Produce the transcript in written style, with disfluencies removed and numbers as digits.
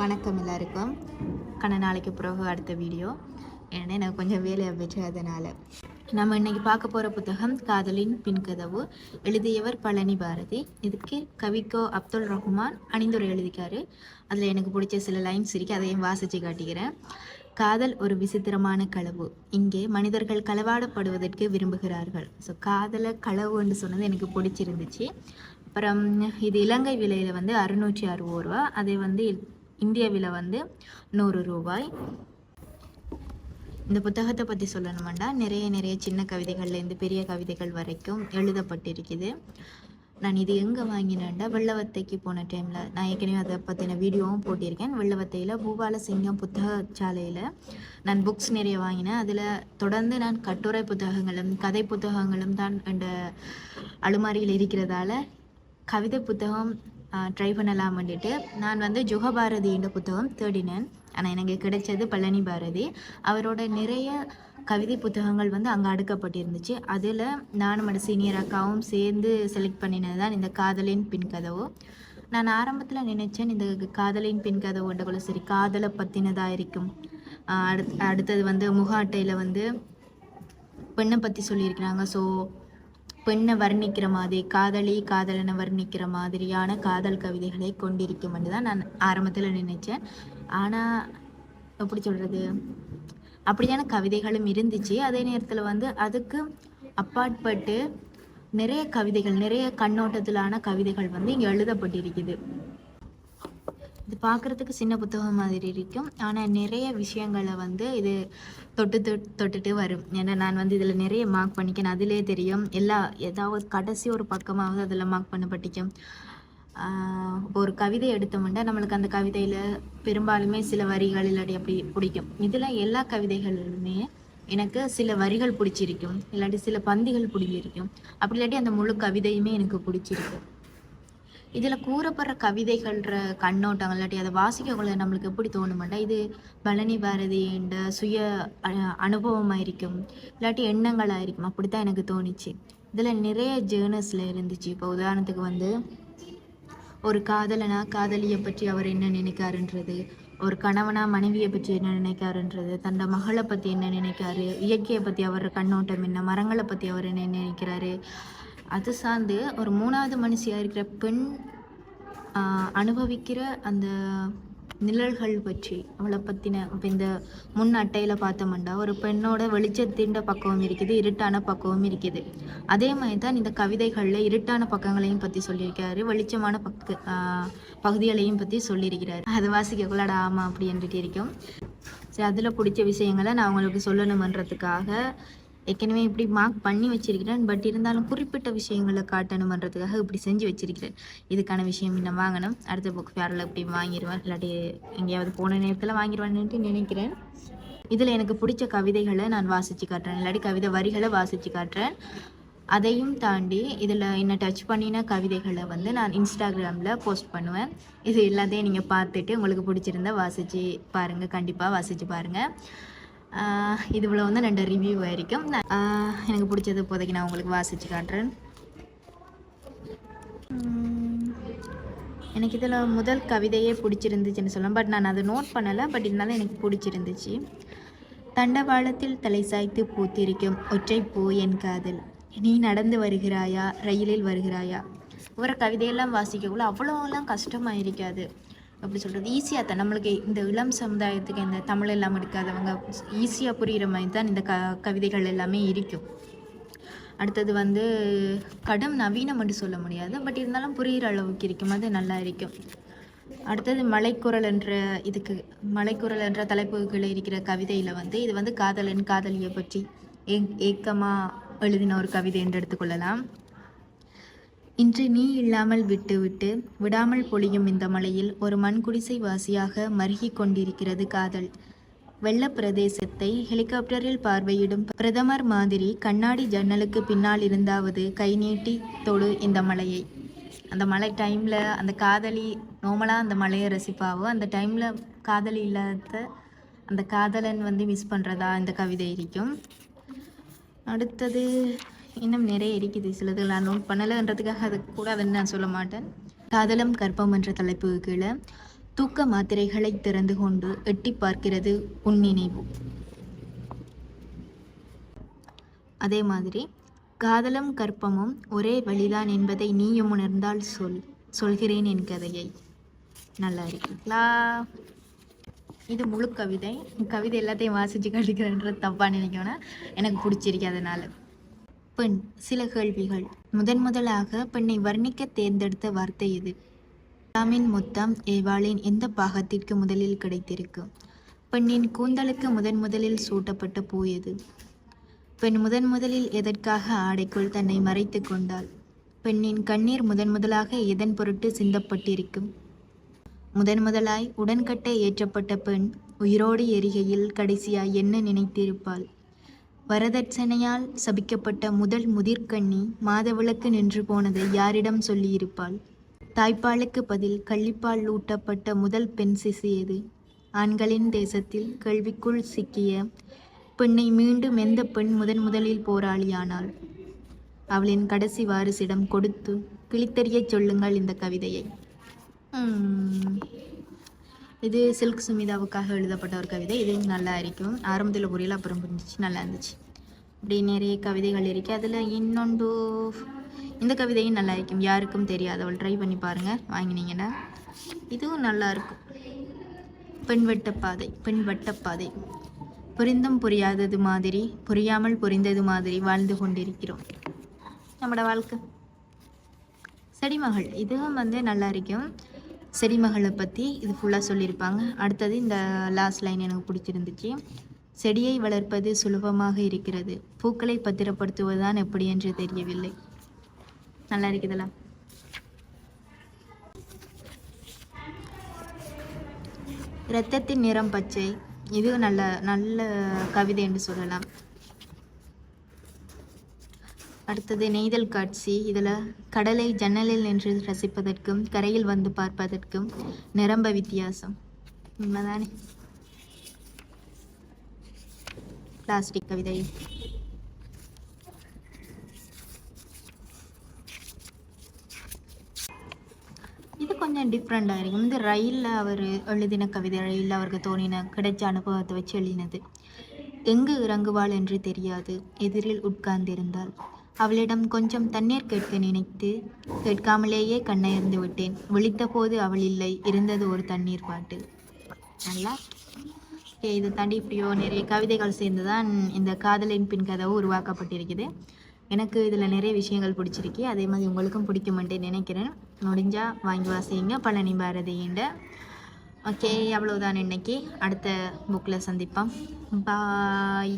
வணக்கம் எல்லாருக்கும். நாளைக்கு பிறகு அடுத்த வீடியோ. ஏன்னா எனக்கு கொஞ்சம் வேலையை போச்சு, அதனால் நம்ம இன்னைக்கு பார்க்க போகிற புத்தகம் காதலின் பின்கதவு. எழுதியவர் பழனி பாரதி. இதுக்கு கவிக்கோ அப்துல் ரஹ்மான் அணிந்துரை எழுதிக்காரு. அதில் எனக்கு பிடிச்ச சில லைன்ஸ் இருக்கு, அதையும் வாசித்து காட்டுகிறேன். காதல் ஒரு விசித்திரமான களவு. இங்கே மனிதர்கள் களவாடப்படுவதற்கு விரும்புகிறார்கள். ஸோ காதலை களவுன்னு சொன்னது எனக்கு பிடிச்சிருந்துச்சு. அப்புறம் இது இலங்கை விலையில் வந்து 660 ரூபா. அதை வந்து இந்தியாவில் வந்து 100 ரூபாய். இந்த புத்தகத்தை பற்றி சொல்லணுமெண்டா நிறைய சின்ன கவிதைகள்லேருந்து பெரிய கவிதைகள் வரைக்கும் எழுதப்பட்டிருக்குது. நான் இது எங்கே வாங்கினேன்டா, வெள்ளவத்தைக்கு போன டைமில் நான் ஏற்கனவே அதை பற்றின வீடியோவும் போட்டிருக்கேன். வெள்ளவத்தையில் பூபாலசிங்கம் புத்தகச்சாலையில் நான் புக்ஸ் நிறைய வாங்கினேன். அதில் தொடர்ந்து நான் கட்டுரை புத்தகங்களும் கதை புத்தகங்களும் தான் என்ற அலுமாரியில் இருக்கிறதால கவிதை புத்தகம் ட்ரை பண்ணலாம் பண்ணிட்டு நான் வந்து ஜுகபாரதி என்ற புத்தகம் தேடினேன். ஆனால் எனக்கு கிடைச்சது பழனி பாரதி. அவரோட நிறைய கவிதை புத்தகங்கள் வந்து அங்கே அடுக்கப்பட்டிருந்துச்சு. அதில் நானும் சீனியர் அக்காவும் சேர்ந்து செலக்ட் பண்ணினது தான் இந்த காதலின் பின்கதவு. நான் ஆரம்பத்தில் நினைச்சேன் இந்த காதலின் பின்கதவுன்றக்குள்ள சரி காதலை பற்றினதாக இருக்கும். அடுத்தது வந்து முக அட்டையில் வந்து பெண்ணை பற்றி சொல்லியிருக்கிறாங்க. ஸோ பெண்ணை வர்ணிக்கிற மாதிரி காதலனை வர்ணிக்கிற மாதிரியான காதல் கவிதைகளை கொண்டிருக்கும் என்று தான் நான் ஆரம்பத்தில் நினைச்சேன். ஆனால் எப்படி சொல்கிறது, அப்படியான கவிதைகளும் இருந்துச்சு. அதே நேரத்தில் வந்து அதுக்கு அப்பாற்பட்டு நிறைய கவிதைகள், நிறைய கண்ணோட்டத்திலான கவிதைகள் வந்து இங்கே எழுதப்பட்டிருக்குது. இது பார்க்குறதுக்கு சின்ன புத்தகம் மாதிரி இருக்கும், ஆனால் நிறைய விஷயங்களை வந்து இது தொட்டுட்டு வரும். ஏன்னா நான் வந்து இதில் நிறைய மார்க் பண்ணிக்கேன், அதிலே தெரியும். ஏதாவது கடைசி ஒரு பக்கமாவது அதில் மார்க் பண்ண பட்டிக்கும். ஒரு கவிதை எடுத்தோம்னா நம்மளுக்கு அந்த கவிதையில் பெரும்பாலுமே சில வரிகள் இல்லாட்டி அப்படி பிடிக்கும். இதில் எல்லா கவிதைகளுமே எனக்கு சில வரிகள் பிடிச்சிருக்கும், இல்லாட்டி சில பந்திகள் பிடிச்சிருக்கும், அப்படி இல்லாட்டி அந்த முழு கவிதையுமே எனக்கு பிடிச்சிருக்கு. இதில் கூறப்படுற கவிதைகள்ற கண்ணோட்டங்கள் இல்லாட்டி அதை வாசிக்கக்குள்ள நம்மளுக்கு எப்படி தோணுமாட்டா, இது பழனி பாரதியின் சுய அனுபவமாக இருக்கும், இல்லாட்டி எண்ணங்களாக இருக்கும், அப்படித்தான் எனக்கு தோணிச்சு. இதில் நிறைய ஜேர்னல்ஸில் இருந்துச்சு. இப்போ உதாரணத்துக்கு வந்து ஒரு காதலனா காதலியை பற்றி அவர் என்ன நினைக்காருன்றது, ஒரு கணவனா மனைவியை பற்றி என்ன நினைக்காருன்றது, தன்னோட மகளை பற்றி என்ன நினைக்காரு, இயற்கையை பற்றி அவர் கண்ணோட்டம் என்ன, மரங்களை பற்றி அவர் என்ன நினைக்கிறாரு, அது சார்ந்து ஒரு 3வது மனுஷியாக இருக்கிற பெண் அனுபவிக்கிற அந்த நிழல்கள் பற்றி அவளை பற்றின. இப்போ இந்த முன் அட்டையில் பார்த்தோம்னா ஒரு பெண்ணோட வெளிச்சத்தின் பக்குவம் இருக்குது, இருட்டான பக்குவம் இருக்குது. அதே மாதிரி தான் இந்த கவிதைகளில் இருட்டான பக்கங்களையும் பற்றி சொல்லியிருக்காரு, வெளிச்சமான பகுதிகளையும் பற்றி சொல்லியிருக்கிறாரு. அது வாசிக்கக்குள்ளாட ஆமாம் அப்படின்ட்டு இருக்கும். சரி, அதில் பிடிச்ச விஷயங்களை நான் அவங்களுக்கு சொல்லணுமன்றதுக்காக ஏற்கனவே இப்படி மார்க் பண்ணி வச்சிருக்கிறேன். பட் இருந்தாலும் குறிப்பிட்ட விஷயங்களை காட்டணுமன்றதுக்காக இப்படி செஞ்சு வச்சிருக்கிறேன். இதுக்கான விஷயம் இன்னும் வாங்கணும். அடுத்த புக் ஃபேரில் இப்படி வாங்கிடுவேன், இல்லாட்டி எங்கேயாவது போன நேரத்தில் வாங்கிடுவேன்ட்டு நினைக்கிறேன். இதில் எனக்கு பிடிச்ச கவிதைகளை நான் வாசித்து காட்டுறேன், இல்லாட்டி கவிதை வரிகளை வாசித்து காட்டுறேன். அதையும் தாண்டி இதில் என்ன டச் பண்ணின கவிதைகளை வந்து நான் இன்ஸ்டாகிராமில் போஸ்ட் பண்ணுவேன். இது எல்லாத்தையும் நீங்கள் பார்த்துட்டு உங்களுக்கு பிடிச்சிருந்தா வாசித்து பாருங்கள், கண்டிப்பாக வாசித்து பாருங்கள். இது இவ்வளோ வந்து 2 ரிவ்யூ ஆയിരിக்கும். எனக்கு பிடிச்சது இப்போதைக்கு நான் உங்களுக்கு வாசித்து காட்டுறேன். எனக்கு இதில் முதல் கவிதையே பிடிச்சிருந்துச்சுன்னு சொல்லலாம், பட் நான் அதை நோட் பண்ணலை. பட் இருந்தாலும் எனக்கு பிடிச்சிருந்துச்சு. தண்டவாளத்தில் தலை சாய்த்து பூத்திருக்கும் ஒற்றை பூ என் காதல், நீ நடந்து வருகிறாயா, ரயிலில் வருகிறாயா. ஒரு கவிதையெல்லாம் வாசிக்கக்குள்ள அவ்வளோலாம் கஷ்டமாக இருக்காது. எப்படி சொல்கிறது, ஈஸியாக தான் நம்மளுக்கு இந்த இளம் சமுதாயத்துக்கு இந்த தமிழ் எல்லாம் எடுக்காதவங்க ஈஸியாக புரிகிற மாதிரி தான் இந்த கவிதைகள் எல்லாமே இருக்கும். அடுத்தது வந்து கடும் நவீனம் என்று சொல்ல முடியாது, பட் இருந்தாலும் புரிகிற அளவுக்கு இருக்கும், அது நல்லா இருக்கும். அடுத்தது மலைக்குரல் என்ற தலைப்புகளில் இருக்கிற கவிதையில் வந்து இது வந்து காதலன் காதலியை பற்றி ஏக்கமாக எழுதின ஒரு கவிதை என்று எடுத்துக்கொள்ளலாம். இன்று நீ இல்லாமல் விட்டு விடாமல் பொழியும் இந்த மலையில் ஒரு மண்குடிசை வாசியாக மருகி கொண்டிருக்கிறது காதல். வெள்ள பிரதேசத்தை ஹெலிகாப்டரில் பார்வையிடும் பிரதமர் மாதிரி கண்ணாடி ஜன்னலுக்கு பின்னால் இருந்தாவது கை நீட்டி தொடு இந்த மலையை. அந்த மழை டைமில் அந்த காதலி நார்மலாக அந்த மலையை ரசிப்பாவோ, அந்த டைமில் காதலி இல்லாத அந்த காதலன் வந்து மிஸ் பண்ணுறதா இந்த கவிதை இருக்கும். அடுத்தது இன்னும் நிறைய இருக்குது, சிலது நான் நோட் பண்ணலைன்றதுக்காக அது கூட அதை நான் சொல்ல மாட்டேன். காதலும் கற்பம் என்ற தலைப்புக்கு கீழே தூக்க மாத்திரைகளை திறந்து கொண்டு எட்டி பார்க்கிறது உன் நினைவு. அதே மாதிரி காதலும் கற்பமும் ஒரே வழிதான் என்பதை நீயும் உணர்ந்தால் சொல்கிறேன் என் கதையை. நல்லா இருக்குங்களா? இது முழு கவிதை. கவிதை எல்லாத்தையும் வாசித்து கழிக்கிறேன்றது தப்பாக நினைக்கணும், எனக்கு பிடிச்சிருக்கு அதனால். பெண். சில கேள்விகள். முதலாக பெண்ணை வர்ணிக்க தேர்ந்தெடுத்த வார்த்தை எது? ராமின் மொத்தம் ஏவாளின் எந்த பாகத்திற்கு முதலில் கிடைத்திருக்கும்? பெண்ணின் கூந்தலுக்கு முதலில் சூட்டப்பட்ட பூ எது? பெண் முதலில் எதற்காக ஆடைக்குள் தன்னை மறைத்து கொண்டாள்? பெண்ணின் கண்ணீர் முதலாக எதன் பொருட்டு சிந்தப்பட்டிருக்கும்? முதலாய் உடன்கட்டை ஏற்றப்பட்ட பெண் உயிரோடு எரிகையில் கடைசியாய் என்ன நினைத்திருப்பாள்? வரதட்சணையால் சபிக்கப்பட்ட முதல் முதிர்கண்ணி மாதவிளக்கு நின்று போனதை யாரிடம் சொல்லியிருப்பாள்? தாய்ப்பாலுக்கு பதில் கள்ளிப்பால் ஊட்டப்பட்ட முதல் பெண் சிசு எது? ஆண்களின் தேசத்தில் கேள்விக்குள் சிக்கிய பெண்ணை மீண்டும் எந்த பெண் முதலில் போராளியானாள்? அவளின் கடைசி வாரிசிடம் கொடுத்து கிழித்தெறியச் சொல்லுங்கள் இந்த கவிதையை. இது சில்க் சுமிதாவுக்காக எழுதப்பட்ட ஒரு கவிதை. இது நல்லா இருக்கும். ஆரம்பத்தில் புரியல, அப்புறம் புரிஞ்சிச்சு, நல்லா இருந்துச்சு. இப்படி நிறைய கவிதைகள் இருக்கு. அதில் இன்னொன்று இந்த கவிதையும் நல்லா இருக்கும். யாருக்கும் தெரியாதவள், ட்ரை பண்ணி பாருங்கள் வாங்கினீங்கன்னா. இதுவும் நல்லா இருக்கும். பெண் வட்டப்பாதை. புரிந்தும் புரியாதது மாதிரி, புரியாமல் புரிந்தது மாதிரி வாழ்ந்து கொண்டிருக்கிறோம் நம்மளோட வாழ்க்கை. செடிமகள், இதுவும் நல்லா இருக்கும். செடிமகளை பற்றி இது ஃபுல்லாக சொல்லியிருப்பாங்க. அடுத்தது இந்த லாஸ்ட் லைன் எனக்கு பிடிச்சிருந்துச்சு. செடியை வளர்ப்பது சுலபமாக இருக்கிறது, பூக்களை பத்திரப்படுத்துவதுதான் எப்படி என்று தெரியவில்லை. நல்லா இருக்குதுல்ல? இரத்தத்தின் நிறம் பச்சை, இது நல்ல கவிதை என்று சொல்லலாம். அடுத்தது நெய்தல் காட்சி. இதில் கடலை ஜன்னலில் நின்று ரசிப்பதற்கும் கரையில் வந்து பார்ப்பதற்கும் நிரம்ப வித்தியாசம். உண்மைதானே? பிளாஸ்டிக் கவிதை. இது கொஞ்சம் டிஃப்ரெண்டாக இருக்கும். இந்த ரயிலில் அவர் எழுதின கவிதை. ரயிலில் அவருக்கு தோணின கிடைச்ச அனுபவத்தை வச்சு எழுதினது. எங்கு இறங்குவாள் என்று தெரியாது, எதிரில் உட்கார்ந்திருந்தாள். அவளிடம் கொஞ்சம் தண்ணீர் கேட்க நினைத்து கேட்காமலேயே கண்ணயர்ந்து விட்டேன். விழித்த போது அவள் இல்லை, இருந்தது ஒரு தண்ணீர் பாட்டில். நல்லா. இதை தாண்டி இப்படியோ நிறைய கவிதைகள் சேர்ந்து தான் இந்த காதலின் பின் கதவு உருவாக்கப்பட்டிருக்குது. எனக்கு இதில் நிறைய விஷயங்கள் பிடிச்சிருக்கு. அதே மாதிரி உங்களுக்கும் பிடிக்குமென்ட்டு நினைக்கிறேன். முடிஞ்சால் வாங்கி வாசிங்க. பழனி பாரதியின்ற. ஓகே, அவ்வளோதான் இன்னைக்கு. அடுத்த புக்கில் சந்திப்போம். பாய்.